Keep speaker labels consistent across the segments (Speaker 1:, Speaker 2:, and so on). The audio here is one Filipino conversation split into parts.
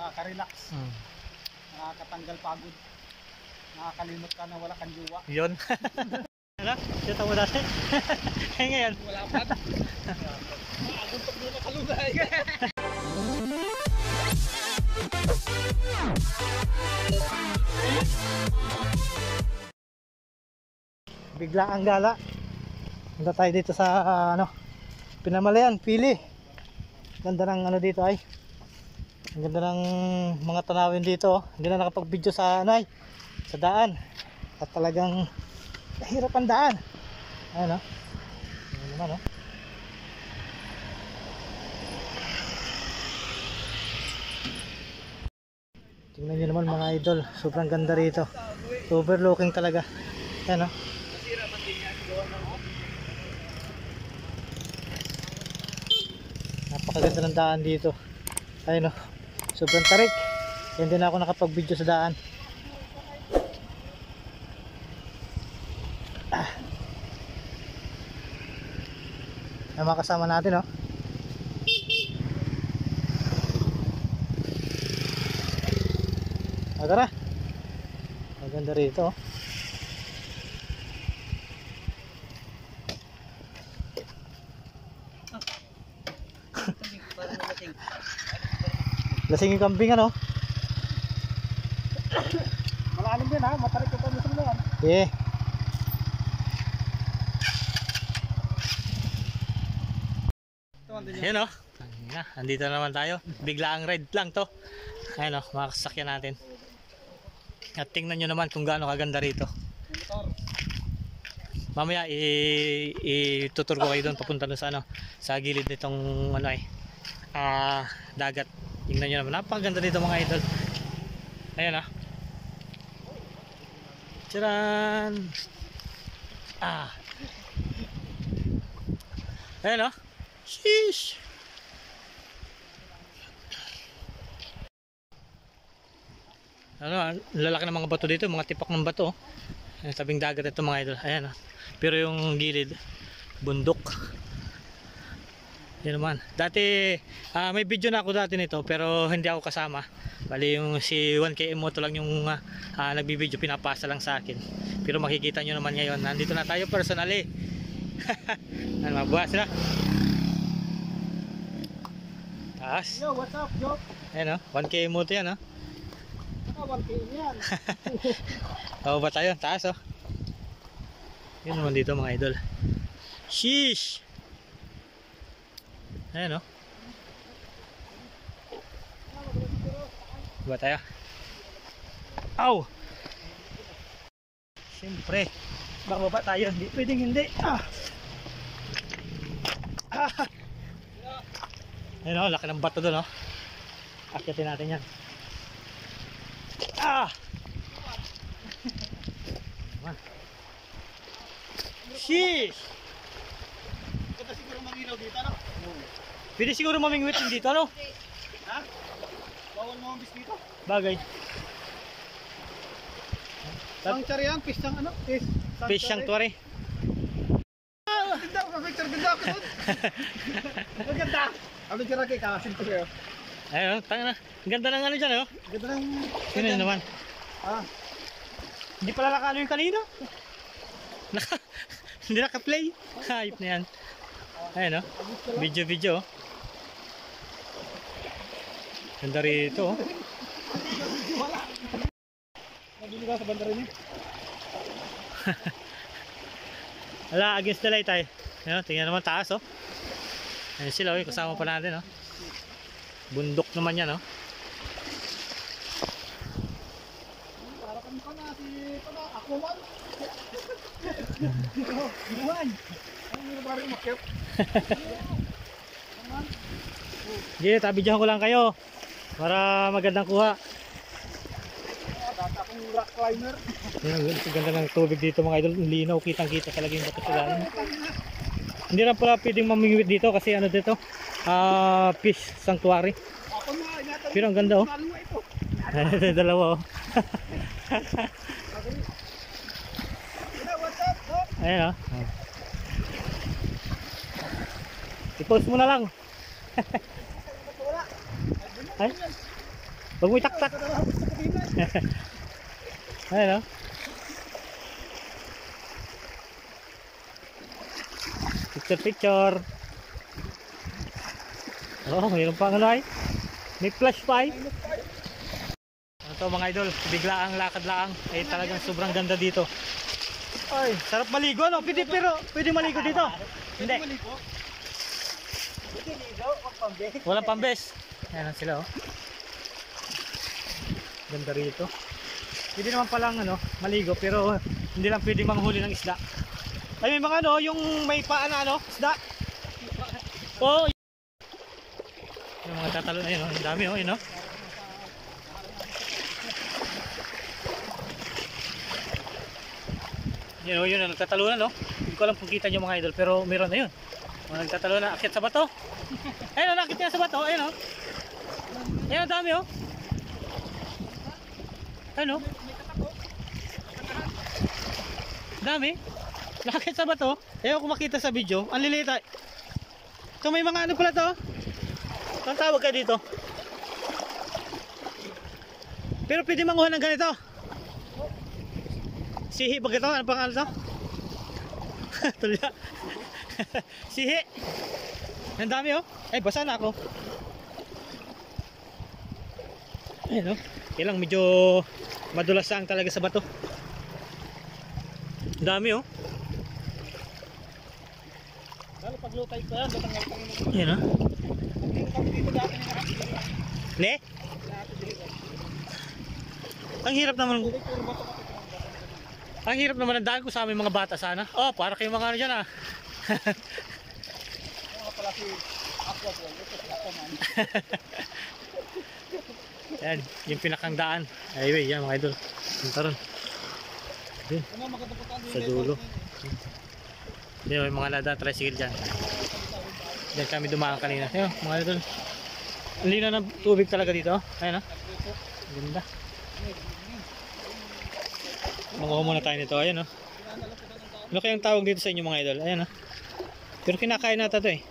Speaker 1: nakaka-relax, nakakatanggal pagod, nakakalimot ka na wala kang jowa.
Speaker 2: Yun. Ano? Siyata mo dati? Kaya ngayon?
Speaker 1: Wala pa. Maguntok mo na kalugay.
Speaker 2: Bigla ang gala. Punta tayo dito sa Pinamalayan, Pili. Ganda ng dito ay. Ang ganda ng mga tanawin dito. Hindi na nakapag-video sa sa daan. At talagang hirap ang daan. Ayan Ayan naman Tingnan nyo naman mga idol. Sobrang ganda rito. Overlooking talaga. Ayan Napakaganda ng daan dito. Ayun sobrang tarik. Hindi na ako nakapag-video sa daan. Ang mga kasama natin tara. Maganda rito Lasing yung kambing
Speaker 1: Malalim din matarik ko pa mismo yan.
Speaker 2: Yeah. Ayan andito naman tayo. Bigla ang ride lang to. Ayan mga kasakyan natin. At tingnan nyo naman kung gaano kaganda rito. Mamaya itutur ko kayo doon papunta doon sa gilid nitong dagat. Tingnan nyo naman, napakaganda dito mga idol. Ayan Tcharan! Ayan Sheesh! Lalaki ng mga bato dito, mga tipak ng bato. Tabing dagat ito mga idol. Ayan pero yung gilid bundok. Yan naman. Dati may video na ako dati nito pero hindi ako kasama. Bali yung si 1KM Moto lang yung nagbibideo, pinapasa lang sa akin. Pero makikita nyo naman ngayon, nandito na tayo personally. Mabuha sila. Taas.
Speaker 1: Yo, what's up, Joe?
Speaker 2: Ayan 1KM Moto yan
Speaker 1: 1KM yan.
Speaker 2: Ba tayo? Taas Yun naman dito mga idol. Sheesh! Ayan Ba tayo? Aw! Siyempre bababa tayo, hindi pwedeng hindi. Ayan laki ng bato doon akyatin natin yan. Sheesh!
Speaker 1: Pwede siguro mangilaw dito
Speaker 2: Pwede siguro mamingwit din dito
Speaker 1: Ha? Bawal mo ang bis dito?
Speaker 2: Bagay.
Speaker 1: Sanctuary yan, fish
Speaker 2: Fish sanctuary.
Speaker 1: Ganda ako picture, ganda ako doon. Maganda. Ano tira kay kasin ko kayo?
Speaker 2: Ayun, tanga na. Ganda ng dyan
Speaker 1: Ganda ng...
Speaker 2: Sino yun naman? Hindi pala nakalo yung kanina. Hindi naka-play. Hayop na yan. Ayun video. Ganda rito
Speaker 1: Nabili ka sa banda rin
Speaker 2: Ala, against the light tayo. Tingnan naman taas Ayun sila kasama pa natin Bundok naman yan
Speaker 1: Para kami pa na ako man. Ginawan. Ano yung parang makyat?
Speaker 2: Sige, tabidyan ko lang kayo para magandang kuha.
Speaker 1: Data akong rock climber.
Speaker 2: Ganda ng tubig dito mga idol. Linaw, kitang-kita talaga yung bato sa lalim. Hindi na pala pwedeng mamingwit dito kasi dito fish sanctuary. Pero ang ganda dalawa Ayan i-post mo na lang. Ay? Huwag mo itaktak. Ayan o. Picture. Oh, mayroon pang ano ay. May flash pa ay. Ito mga idol, biglaang lakad-laang. Ay talagang sobrang ganda dito. Ay, sarap maligo no? Pwede maligo dito. Hindi. Walang pambes. Ayan sila oh. Ganda rito. Pwede naman palang ano, maligo pero hindi lang pwede manghuli ng isda. Ay may mga ano, yung may paa na ano, isda. Oh. Yung mga tatalo na yun, oh. Ang dami oh, yun oh. Yun oh, yun oh, nagtatalunan no. Hindi ko alam kung kita nyo mga idol pero meron na yun. Mga nagtatalunan, akyat sa bato. Ayun oh, nakit niya sa bato, ayun oh. Ayun ang dami oh. Ayun oh. Dami. Nakakit sa bato. Ayaw ko makita sa video. Ang liliit ay. So may mga ano pala to. Ang tawag ka dito. Pero pwede manguha ng ganito. Sihi ba ito? Ano pangalan to? Tulya. Sihi. Ang dami oh. Ay basa na ako. Ayun oh. Kailang medyo madulas lang talaga sa bato. Ang dami oh.
Speaker 1: Lalo pag low tide pa yan, datang
Speaker 2: Yan ha. Ne? Ang hirap naman. Ang hirap naman ang daan ko sa aming mga bata sana. Oh, para kayong mga ano dyan ah. Yan, yung pinakang daan. Highway, yan mga idol. Punta ron. Yun, sa dulo. Yan, yung mga lada tricycle dyan. Diyan kami dumaan kanina. Ayun, mga idol. Ang linaw ng tubig talaga dito. Ayan ah. Ganda. Manguha muna tayo nito. Ayan oh. Ano kayang tawag dito sa inyo mga idol? Ayan oh. Pero kinakain natin ito eh.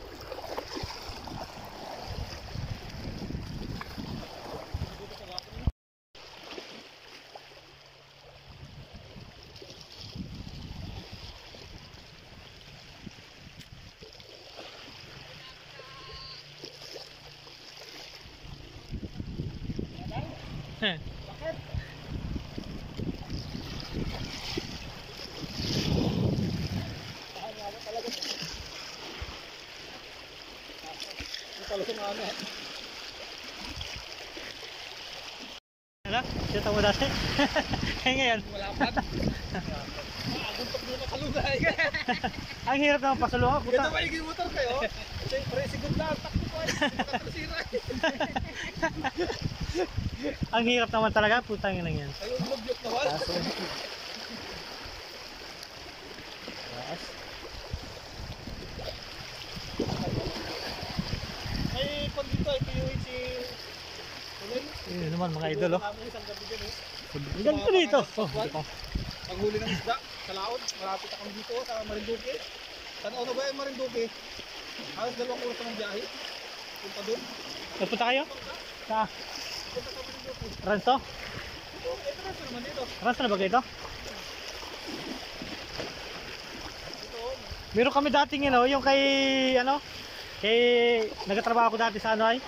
Speaker 2: Ano? Siyata mo dati? Ay ngayon?
Speaker 1: Wala pa. Aguntok doon na kalugay.
Speaker 2: Ang hirap naman pasalungan.
Speaker 1: Ganda ba yung motor kayo? Siyempre, sigod na. Takbo ko ay. Makatasiray.
Speaker 2: Ang hirap naman talaga. Putang ina yan.
Speaker 1: Ayun, mag-joke naman. May pag dito, ito yung si...
Speaker 2: Yun naman mga idol oh.
Speaker 1: Isang gabi din eh.
Speaker 2: Ganito dito. Oh, dito.
Speaker 1: Paghuli ng isda sa laod, malapit akong dito sa Marinduque. Tanaw na ba yung Marinduque? Halos 2 oras ng biyahe. Punta doon.
Speaker 2: Nagpunta kayo? Sa
Speaker 1: Punta sa Marinduque.
Speaker 2: Ranso?
Speaker 1: Ito na naman dito.
Speaker 2: Ranso na ba ito? Meron kami dating yun oh, yung kay ano? Kay nagtatrabaho ako dati sa ano ay?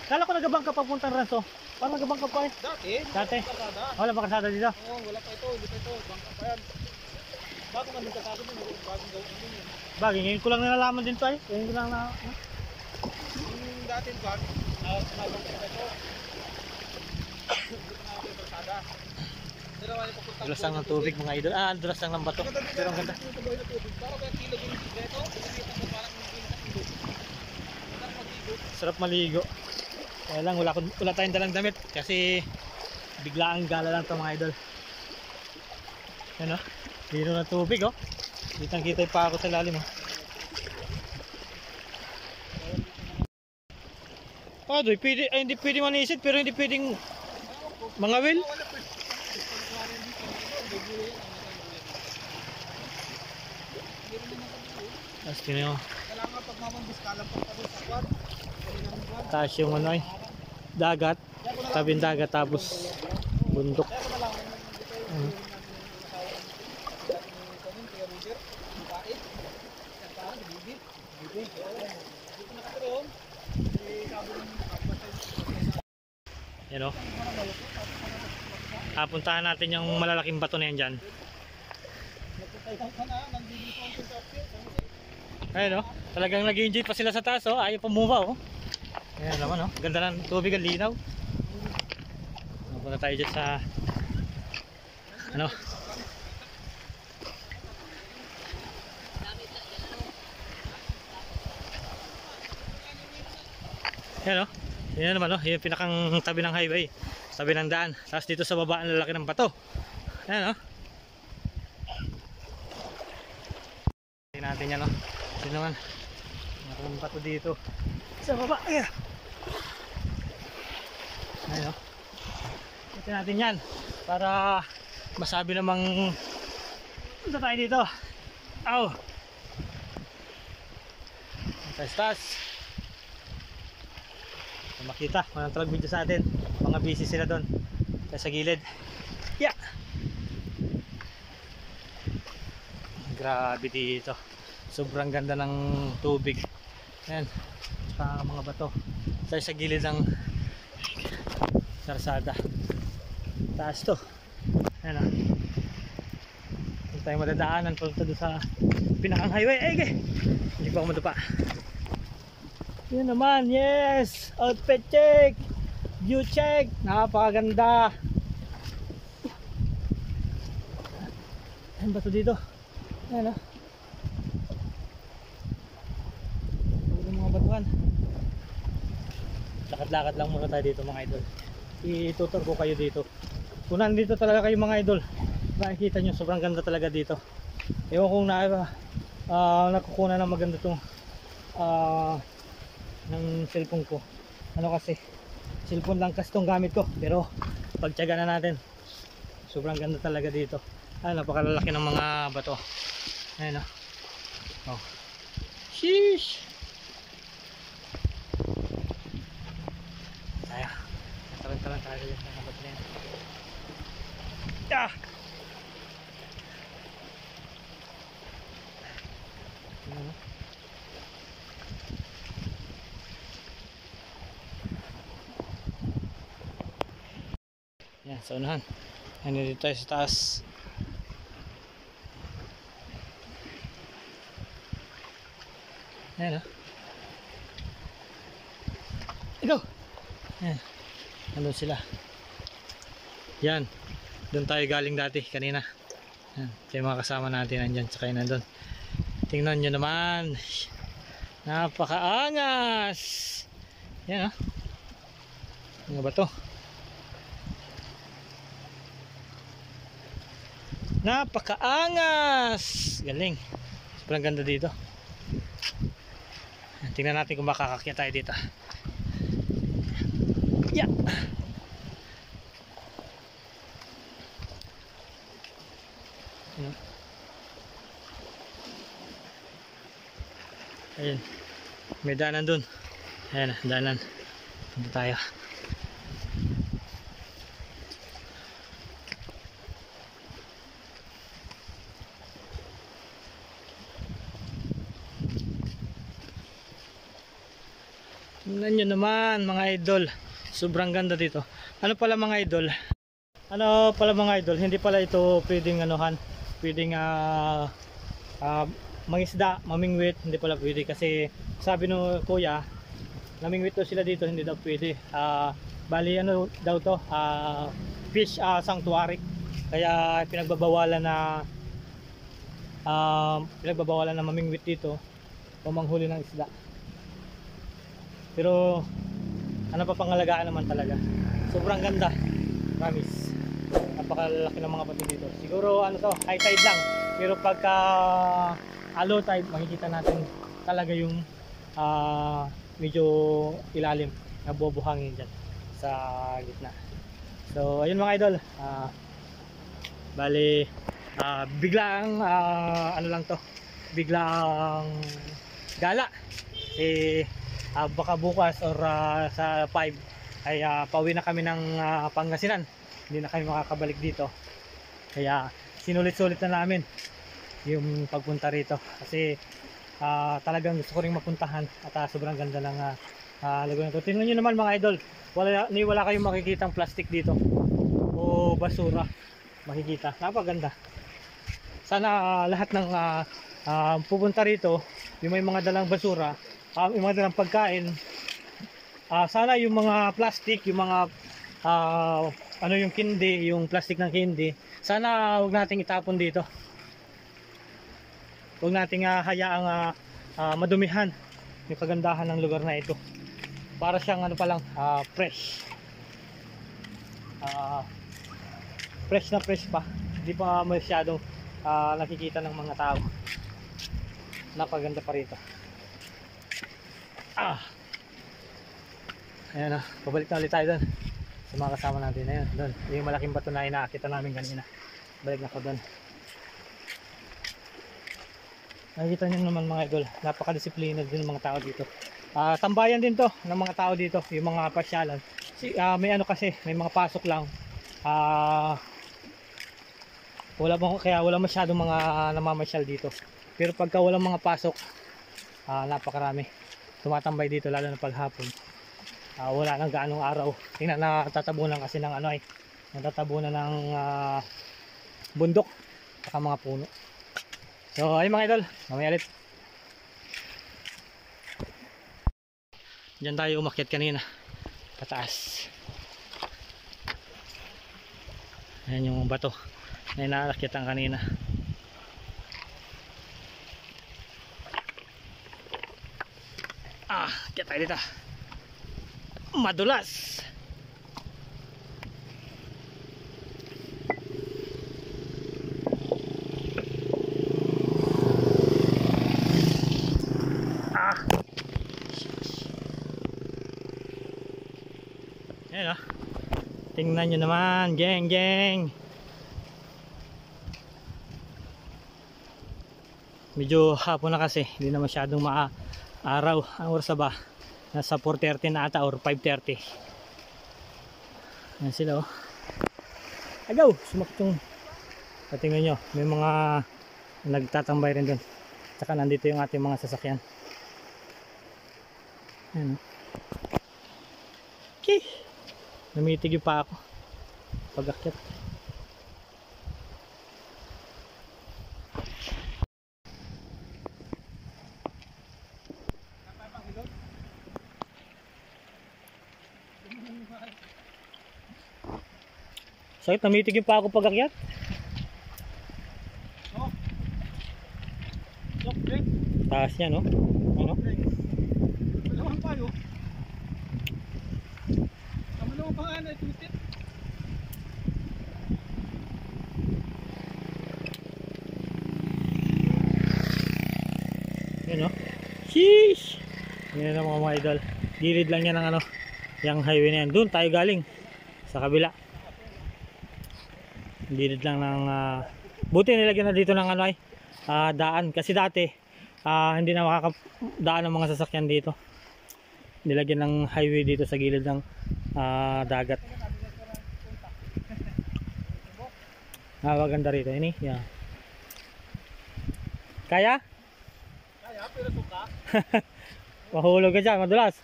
Speaker 2: Kala ko nagabangka papuntang Ranso. Parang nagabangka pa eh.
Speaker 1: Dati?
Speaker 2: Dati?
Speaker 1: Kasada.
Speaker 2: Wala ba kasada dito?
Speaker 1: Oo, wala pa ito. Dito ito. Bangka pa yan. Bago man yung kasada din. Bagong gawin din yun.
Speaker 2: Bagay, ngayon ko lang nalalaman din to ay. Ngayon ko lang na...
Speaker 1: Yung dati yung bag, nabangka pa ito. Dito na ako yung kasada. Dalawa yung papuntang
Speaker 2: Dulas lang ng tubig mga idol. Ah, dulas lang ng bato. Pero ang ganda.
Speaker 1: Parang kaya kilo din yung sikreto. Pagkakita mo parang hindi na kilo. Parang mag-igo.
Speaker 2: Sarap maligo. Kaya lang wala tayong dalang damit kasi biglaang gala lang to mga idol. Ano? Dito na tubig oh. Kitang kita pa ako sa lalim oh. Adoy, pwede, ay, hindi pwede manisid pero hindi pwedeng mangawil. Tapos yun oh.
Speaker 1: Kailangan pag mamambis ka lang pag sa kwan.
Speaker 2: Taas yung ano ay. dagat, tabing dagat tapos bundok. Yan o. Puntahan natin yung malalaking bato na yan dyan. Ayun o. Talagang nag-enjoy pa sila sa taas o. Ayaw pumuha o. Ayan naman o. Ganda ng tubig, ang linaw. Punta tayo dyan sa ano. Ayan o. Yan naman o. Yung pinakang tabi ng highway. Tabi ng daan. Tapos dito sa baba ang lalaki ng bato. Ayan o. Tingnan natin yan o. Ito naman. Mayroong bato dito. Sa baba. Ayan. Ayan o. Tingnan natin yan. Para masabi namang punta tayo dito. Aw. Tas. Makita, walang talag video sa atin. Mga busy sila doon. Kaya sa gilid. Yeah. Grabe dito. Sobrang ganda ng tubig. Ayan. Saka mga bato. Tayo sa gilid ng sarsada. Taas to. Ayan o. Kung tayo madadaanan punta doon sa pinakang highway. Ay, hindi pa ako madapa. Yun naman, yes! Outfit check! View check! Napakaganda! Ayan ba ito dito? Ayan o. Yung mga batuan. Lakad-lakad lang muna tayo dito mga idol. Itutur ko kayo dito. Kung nandito talaga kayo mga idol, makikita nyo sobrang ganda talaga dito. Ewan kung nakukuha ng maganda itong ng cellphone ko. Ano kasi cellphone lang kasi itong gamit ko, pero pagtiyaga na natin. Sobrang ganda talaga dito. Napakalalaki ng mga bato. Ayan o. Oh. Sheesh. Tayo. Taran tayo dito sa bato na yan. Ah! Ayan o. Yan, sa unahan. Ano dito tayo sa taas. Ayan o. Ikaw! Ayan. Nandun sila. Yan. Doon tayo galing dati, kanina. Yan. Ito yung mga kasama natin nandyan. Tsaka yun nandun. Tingnan nyo naman. Napakaangas! Yan o. Mga bato. Napakaangas! Galing. Sobrang ganda dito. Tingnan natin kung makakakya tayo dito. Yeah. Ayun. May daanan dun. Ayan na, daanan. Punta tayo. Tingnan nyo naman mga idol. Sobrang ganda dito. Ano pala mga idol? Hindi pala ito pwedeng anuhan. Pwedeng mangisda, mamingwit. Hindi pala pwede kasi sabi no kuya, namingwit to sila dito, hindi daw pwede. Bali ano daw to, fish sanctuary. Kaya pinagbabawalan na mamingwit dito o manghuli ng isda. Pero ano pa pangalagaan naman talaga. Sobrang ganda. Promise. Napakalaki ng mga bato dito. Siguro ano to, high tide lang. Pero pagka low tide, makikita natin talaga yung medyo ilalim na bubuhangin dyan sa gitna. So ayun mga idol. Bali biglang ano lang to. Biglang gala. Baka bukas or sa 5 ay pauwi na kami ng Pangasinan. Hindi na kami makakabalik dito. Kaya sinulit-sulit na namin yung pagpunta rito. Kasi talagang gusto ko rin mapuntahan at sobrang ganda ng lugar na ito. Tingnan nyo naman mga idol, wala kayong makikitang plastic dito o basura makikita. Napaganda. Sana lahat ng pupunta rito, yung may mga dalang basura, yung mga dalang pagkain, sana yung mga plastic, yung mga yung kindi, yung plastic ng kindi, sana huwag nating itapon dito. Huwag nating hayaang madumihan yung kagandahan ng lugar na ito. Para siyang fresh. Fresh na fresh pa. Hindi pa masyadong nakikita ng mga tao. Napaganda pa rito. Ayan na, pabalik na ulit tayo doon sa mga kasama natin. Ayan, doon, yung malaking bato na inaakita namin kanina. Balik na ko doon. Nakikita nyo naman mga idol, napakadisiplina din ng mga tao dito. Tambayan din to ng mga tao dito, yung mga pasyalan. May kasi, may mga pasok lang. Kaya wala masyadong mga namamasyal dito. Pero pagka walang mga pasok, napakarami tumatambay dito, lalo na paghapon. Wala nang gaanong araw. Tingnan, natatabunan kasi ng natatabunan ng bundok at mga puno. So ayun mga idol, mamaya ulit. Diyan tayo umakyat kanina pataas. Ayan yung bato na inaakyatan kanina. Kaya tayo dito. Madulas. Ayan tingnan nyo naman, geng geng. Medyo hapon na kasi, hindi na masyadong araw. Ang oras ba? Nasa 4:30 na ata or 5:30. Ayan sila Agaw! Sumakit yung tingnan nyo, may mga nagtatambay rin doon. Tsaka nandito yung ating mga sasakyan. Ayan Okay. Namitig pa ako pag-akyat. Sakit, namitig pa ako pag-akyat. Taas niya, no? Ano?
Speaker 1: Dalawang payo. Kamalawang pa nga na itutit.
Speaker 2: Yun, no? Sheesh! Yan ang mga idol. Gilid lang yan ng yung highway na yan. Doon tayo galing. Sa kabila. Gilid lang ng buti nilagyan na dito ng daan. Kasi dati hindi na makakadaan ng mga sasakyan dito. Nilagyan ng highway dito sa gilid ng dagat. Maganda rito. Ini, yeah. Kaya?
Speaker 1: Kaya, pero suka.
Speaker 2: Mahulog ka dyan, madulas.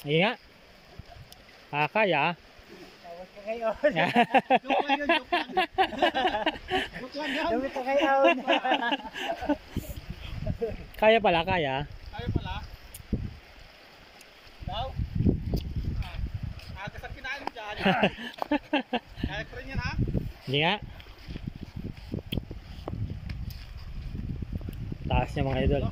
Speaker 2: Ayun nga. Kaya.
Speaker 1: Tawag ka ngayon. Joke lang yun, joke lang. Joke lang yun. Damit ka ngayon.
Speaker 2: Kaya pala, kaya.
Speaker 1: Kaya pala. Daw. Agad sa kinain mo dyan. Kaya ko rin yan ha.
Speaker 2: Hindi nga. Taas niya mga idol.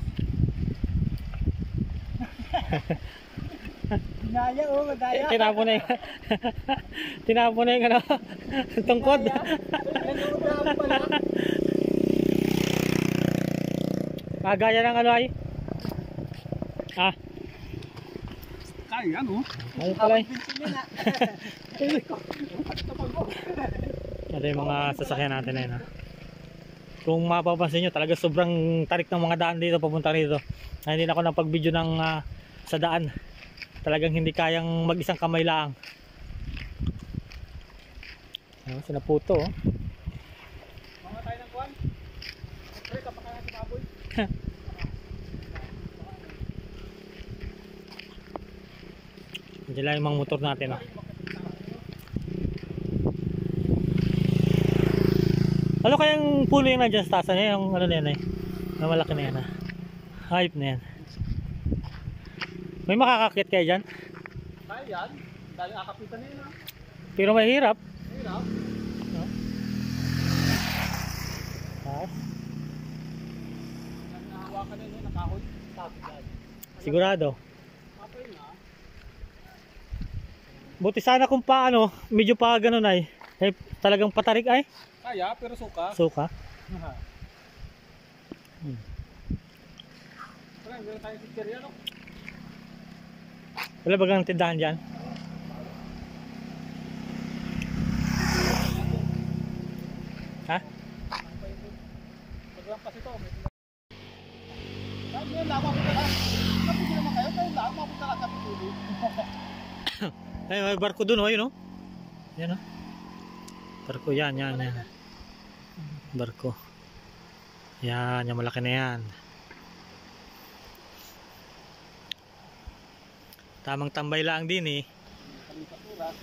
Speaker 1: Dinaya madaya.
Speaker 2: Tinapon na yung tinapon na yung tungkod. Kagaya ng ay.
Speaker 1: Kaya no?
Speaker 2: Ano pala eh. Ito yung mga sasakyan natin na yun Kung mapapansin nyo, talaga sobrang tarik ng mga daan dito papunta rito. Hindi na ako napag-video ng sa daan. Talagang hindi kayang mag-isang kamay lang. Ano, sinaputo oh.
Speaker 1: Mga tayo ng kuwan. Pre, kapakanan si baboy.
Speaker 2: Diyan lang yung mga motor natin oh. Ano kayang puno yung nandiyan sa taas na yung ano na yan eh? Na malaki na yan ah. Hype na yan. May makakakit kayo dyan?
Speaker 1: Tayo yan. Dahil akapitan na yun ha.
Speaker 2: Pero mahirap.
Speaker 1: Ayun ha.
Speaker 2: No? Taas.
Speaker 1: Nahawakan na yun, nakahoy. Tapos yan.
Speaker 2: Sigurado.
Speaker 1: Mapa yun ha.
Speaker 2: Buti sana kung paano, medyo pa ganun ay. Eh, talagang patarik ay.
Speaker 1: Kaya, pero suka.
Speaker 2: Suka.
Speaker 1: Aha. Pre, meron tayong picture yan no?
Speaker 2: Wala bagang tindahan dyan? Ha?
Speaker 1: Paglampas ito, may tindahan. Saan yun? Lama po talaga. Kapit naman kayo, kayo lama po talaga sa pituloy.
Speaker 2: Ay, may barko dun oh, yun oh. Yan oh. Barko yan. Barko. Yan, yung malaki na yan. Tamang tambay lang din eh.
Speaker 1: Kalipaturan.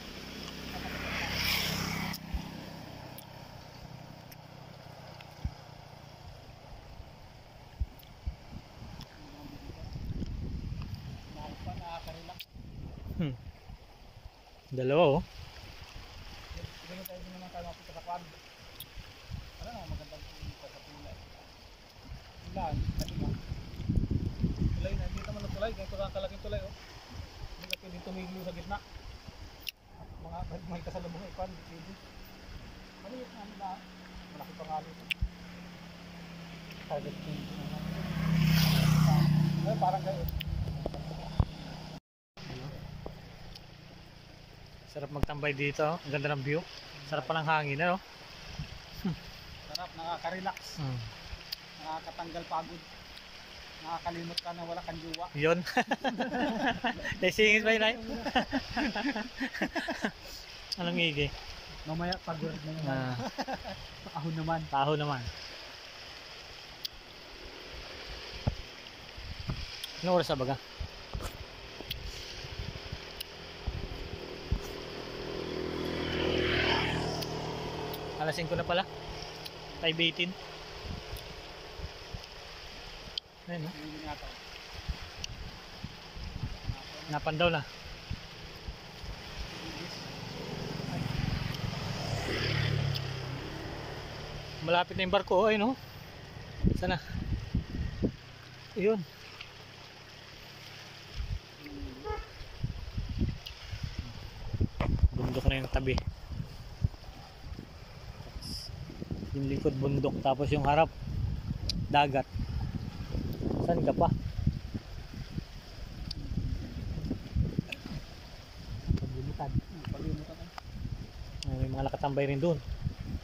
Speaker 1: Nakaka-relax.
Speaker 2: Dalawa oh.
Speaker 1: Ganun tayo din naman tayo mapunta sa kwan. Ano nga magandang pumunta sa tulay. Ulan, kanina. Tulay na, hindi naman ang tulay. Ganito lang kalaking tulay oh. Hindi ka pwedeng tumiglo sa gitna. At mga may kasalubong ay kwan, pwede. Maliit na nila. Malaki pa nga nito. Target pwede naman. Ay, parang kayo.
Speaker 2: Sarap magtambay dito oh. Ang ganda ng view. Sarap pa ng hangin ano?
Speaker 1: Sarap, nakaka-relax. Nakakatanggal pagod. Nakakalimot ka na wala kang jowa.
Speaker 2: Yun. Naisingit ba yun ay? Anong igi?
Speaker 1: Mamaya pagod na naman.
Speaker 2: Ah,
Speaker 1: Ahon naman.
Speaker 2: taho naman. Anong oras na baga? Alas 5 na pala. 5:18. Ayun, no?
Speaker 1: Hindi nga ito.
Speaker 2: Napan daw na. Malapit na yung barko. Ayun, no? Sana? Ayun. Bundok na yung tabi. Yung likod bundok, tapos yung harap dagat. Saan ka pa? Paglimutan. May mga nakatambay rin doon.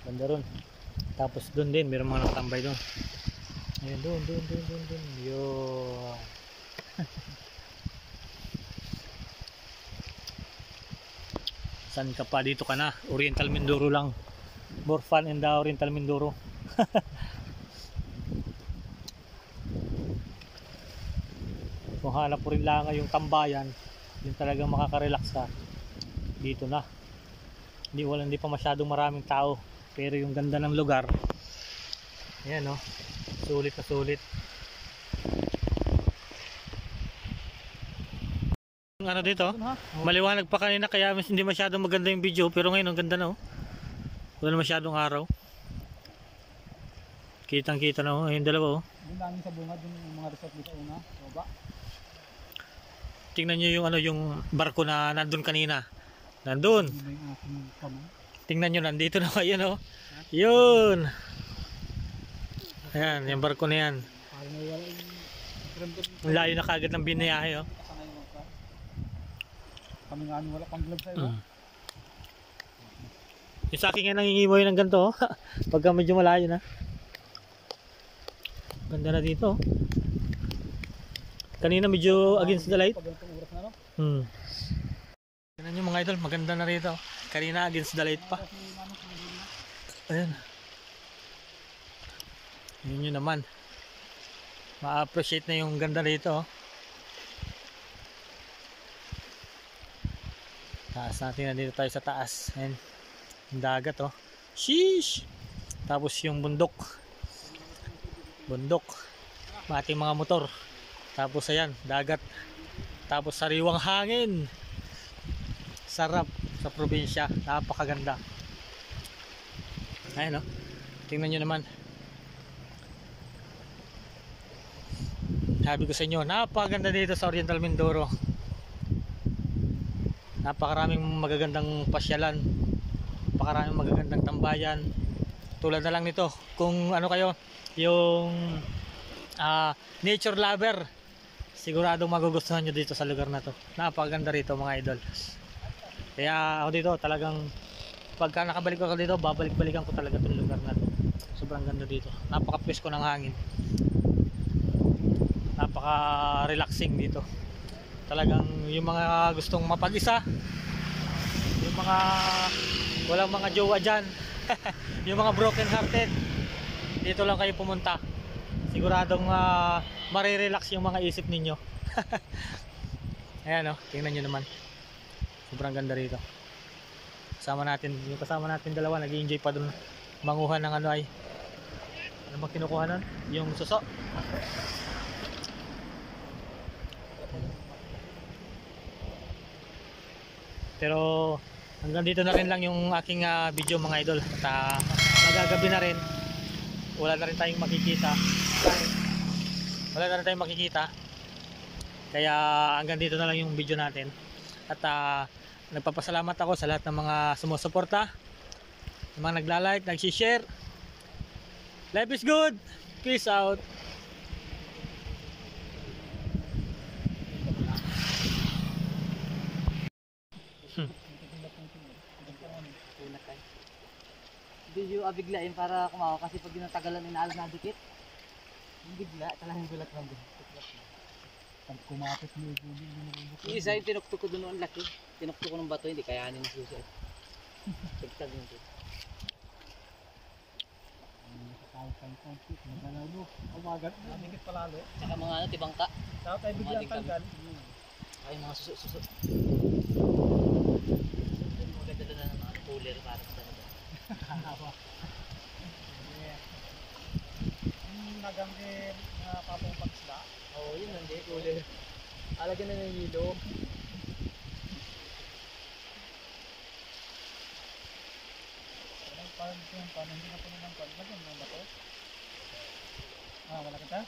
Speaker 2: Banda ron. Tapos doon din, mayroong mga nakatambay doon. Ayun, doon. Yun. Saan ka pa? Dito ka na. Oriental Mindoro lang. More fun in the Oriental Mindoro. Kung hanap po rin lang yung tambayan, yung talagang makaka-relax ka, dito na. Hindi pa masyadong maraming tao, pero yung ganda ng lugar, ayan no, sulit na sulit. Yung ano dito, maliwanag pa kanina kaya hindi masyadong maganda yung video, pero ngayon ang ganda na oh. Wala na masyadong araw. Kitang kita na oh, yung dalawa oh.
Speaker 1: Doon namin sa bungad yung mga resort dito una, baba.
Speaker 2: Tingnan nyo yung ano, yung barko na nandun kanina. Nandun.
Speaker 1: Hindi yung aking kamay.
Speaker 2: Tingnan nyo, nandito na kayo no. Yun. Ayan, yung barko na yan.
Speaker 1: Parang wala yung
Speaker 2: Ang layo na kagad ng binayahe oh.
Speaker 1: kasanay mo ka. Kami nga wala pang gloves sa'yo.
Speaker 2: Yung sa akin nga nangingimoy ng ganito oh. Pagka medyo malayo na. Ganda na dito oh. Kanina medyo against the light.
Speaker 1: Pag ganitong oras na no?
Speaker 2: Hmm. Tingnan nyo mga idol, maganda na rito. Kanina against the light pa. Ayan. Yun nyo naman. Ma-appreciate na yung ganda rito. Oh. Taas natin, nandito tayo sa taas. Ayan. Yung dagat oh. Sheesh! Tapos yung bundok. Bundok. Ating mga motor. Tapos ayan, dagat. Tapos sariwang hangin. Sarap sa probinsya. Napakaganda. Ayan oh. Tingnan nyo naman. Sabi ko sa inyo, napakaganda dito sa Oriental Mindoro. Napakaraming magagandang pasyalan. Napakaraming magagandang tambayan. Tulad na lang nito, kung ano kayo, yung nature lover, siguradong magugustuhan nyo dito sa lugar na to. Napakaganda rito mga idol. Kaya ako dito talagang pagka nakabalik ako dito, babalik-balikan ko talaga itong lugar na to. Sobrang ganda dito. Napaka-fresh ko ng hangin. Napaka-relaxing dito. Talagang yung mga gustong mapag-isa, yung mga walang mga jowa dyan, yung mga broken hearted, dito lang kayo pumunta. Siguradong marirelax yung mga isip ninyo. Ayan o, tingnan nyo naman. Sobrang ganda rito. Yung kasama natin dalawa, nag-i-enjoy pa dun manguha ng ano ay, ano bang kinukuha nun? Yung suso. Pero hanggang dito na rin lang yung aking video mga idol. At magagabi na rin. Wala na rin tayong makikita. Kaya hanggang dito na lang yung video natin. At nagpapasalamat ako sa lahat ng mga sumusuporta, yung mga nagla-like, nag-share. Life is good. Peace out.
Speaker 3: Video abiglain para kumawa kasi pag ginatagalan inaalas na dikit. Yung bigla, talagang gulat lang din.
Speaker 1: Pag kumapit mo yung
Speaker 3: Yung isa yung tinuktok ko doon ang laki. Tinuktok ko ng bato, hindi kayanin ng susi. Tagtag yun doon.
Speaker 1: Magalalo. Umagat na. Dikit palalo.
Speaker 3: Tsaka mga ano, tibangka.
Speaker 1: Dapat tayo biglang tanggal.
Speaker 3: Ay, mga suso. Maganda doon na mga cooler para sa talaga.
Speaker 1: Nagamit na kapong pagsla.
Speaker 3: Oo, yun hindi, cooler. Alagyan na ng hilo.
Speaker 1: Paano hindi na po naman lagyan mo ba to? Wala kita?